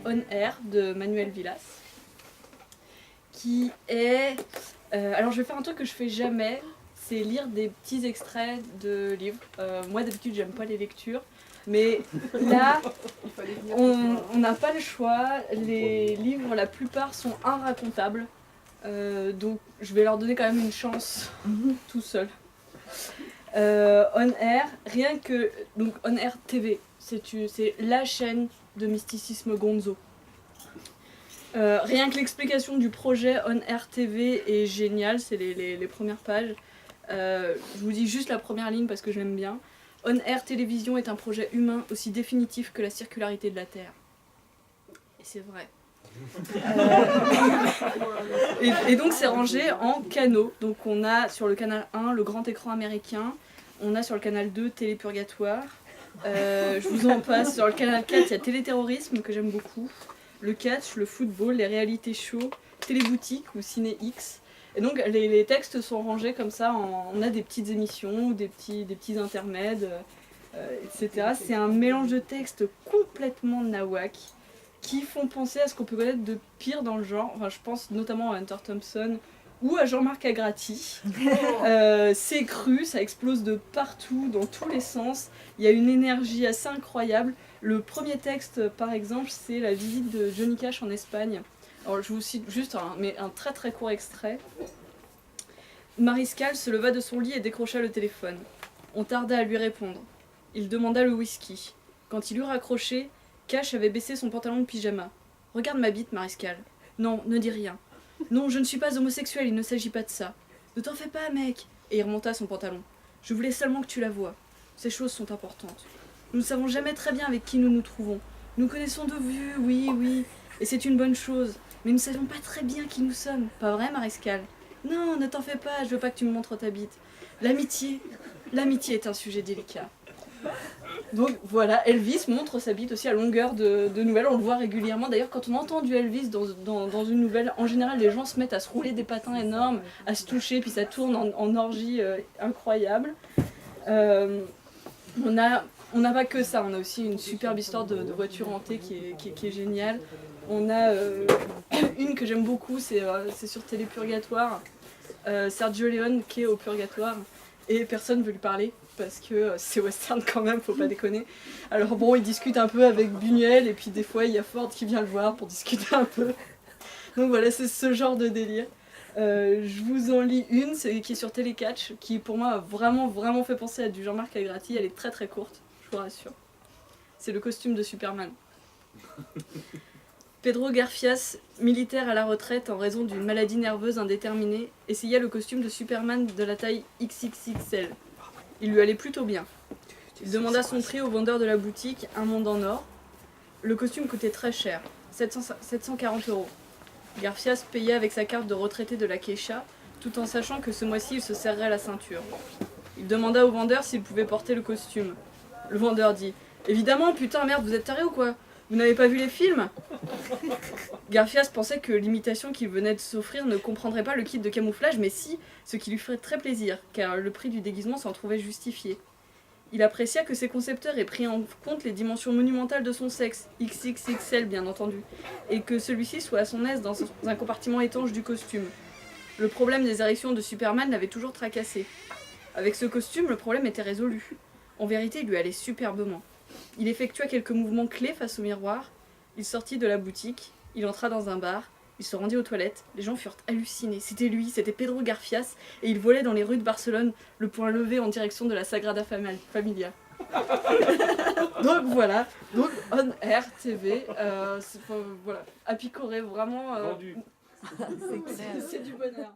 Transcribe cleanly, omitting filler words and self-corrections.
On Air de Manuel Villas, qui est... alors je vais faire un truc que je fais jamais, c'est lire des petits extraits de livres. Moi d'habitude j'aime pas les lectures, mais là on n'a pas le choix, les livres la plupart sont inracontables, donc je vais leur donner quand même une chance tout seul. On Air, rien que... Donc On Air TV, c'est la chaîne de mysticisme gonzo. Rien que l'explication du projet On Air TV est géniale, c'est les premières pages. Je vous dis juste la première ligne parce que je l'aime bien. On Air Télévision est un projet humain aussi définitif que la circularité de la Terre. Et c'est vrai. Et donc c'est rangé en canaux. Donc on a sur le canal 1 le grand écran américain, on a sur le canal 2 Télépurgatoire, je vous en passe, sur le canal 4 il y a Téléterrorisme que j'aime beaucoup, le catch, le football, les réalités shows, Téléboutique ou Ciné X. Et donc les textes sont rangés comme ça, on a des petites émissions, des petits intermèdes, etc. C'est un mélange de textes complètement nawak, qui font penser à ce qu'on peut connaître de pire dans le genre. Enfin, je pense notamment à Hunter Thompson ou à Jean-Marc Agrati. C'est cru, ça explose de partout, dans tous les sens. Il y a une énergie assez incroyable. Le premier texte, par exemple, c'est la visite de Johnny Cash en Espagne. Alors, je vous cite juste un très très court extrait. Mariscal se leva de son lit et décrocha le téléphone. On tarda à lui répondre. Il demanda le whisky. Quand il eut raccroché, Cash avait baissé son pantalon de pyjama. « Regarde ma bite, Mariscal. »« Non, ne dis rien. »« Non, je ne suis pas homosexuel, il ne s'agit pas de ça. »« Ne t'en fais pas, mec !» Et il remonta son pantalon. « Je voulais seulement que tu la voies. Ces choses sont importantes. Nous ne savons jamais très bien avec qui nous nous trouvons. Nous connaissons de vue, oui, et c'est une bonne chose. Mais nous ne savons pas très bien qui nous sommes. Pas vrai, Mariscal ? Non, ne t'en fais pas, je veux pas que tu me montres ta bite. L'amitié est un sujet délicat. » Donc voilà, Elvis montre sa bite aussi à longueur de nouvelles, on le voit régulièrement. D'ailleurs, quand on entend du Elvis dans une nouvelle, en général, les gens se mettent à se rouler des patins énormes, à se toucher, puis ça tourne en orgie incroyable. On n'a pas que ça, on a aussi une superbe histoire de voiture hantée qui est géniale. On a une que j'aime beaucoup, c'est sur Télépurgatoire. Sergio Leone qui est au purgatoire et personne ne veut lui parler parce que c'est western quand même, faut pas déconner. Alors bon, il discute un peu avec Buñuel et puis des fois il y a Ford qui vient le voir pour discuter un peu. Donc voilà, c'est ce genre de délire. Je vous en lis une, qui est sur Télécatch, qui pour moi a vraiment fait penser à du Jean-Marc Agrati. Elle est très très courte, je vous rassure. C'est le costume de Superman. Pedro Garfias, militaire à la retraite en raison d'une maladie nerveuse indéterminée, essaya le costume de Superman de la taille XXXL. Il lui allait plutôt bien. Il demanda son prix au vendeur de la boutique, un monde en or. Le costume coûtait très cher, 740 €. Garfias paya avec sa carte de retraité de la Keisha, tout en sachant que ce mois-ci il se serrait la ceinture. Il demanda au vendeur s'il pouvait porter le costume. Le vendeur dit « Évidemment, putain, merde, vous êtes taré ou quoi ? Vous n'avez pas vu les films ?» Garfias pensait que l'imitation qu'il venait de s'offrir ne comprendrait pas le kit de camouflage, mais si, ce qui lui ferait très plaisir, car le prix du déguisement s'en trouvait justifié. Il apprécia que ses concepteurs aient pris en compte les dimensions monumentales de son sexe, XXXL bien entendu, et que celui-ci soit à son aise dans un compartiment étanche du costume. Le problème des érections de Superman l'avait toujours tracassé. Avec ce costume, le problème était résolu. En vérité, il lui allait superbement. Il effectua quelques mouvements clés face au miroir, il sortit de la boutique, il entra dans un bar, il se rendit aux toilettes, les gens furent hallucinés. C'était lui, c'était Pedro Garfias, et il volait dans les rues de Barcelone, le poing levé en direction de la Sagrada Familia. Donc voilà, donc On Air TV, voilà, à picorer vraiment. Vendu. C'est du bonheur.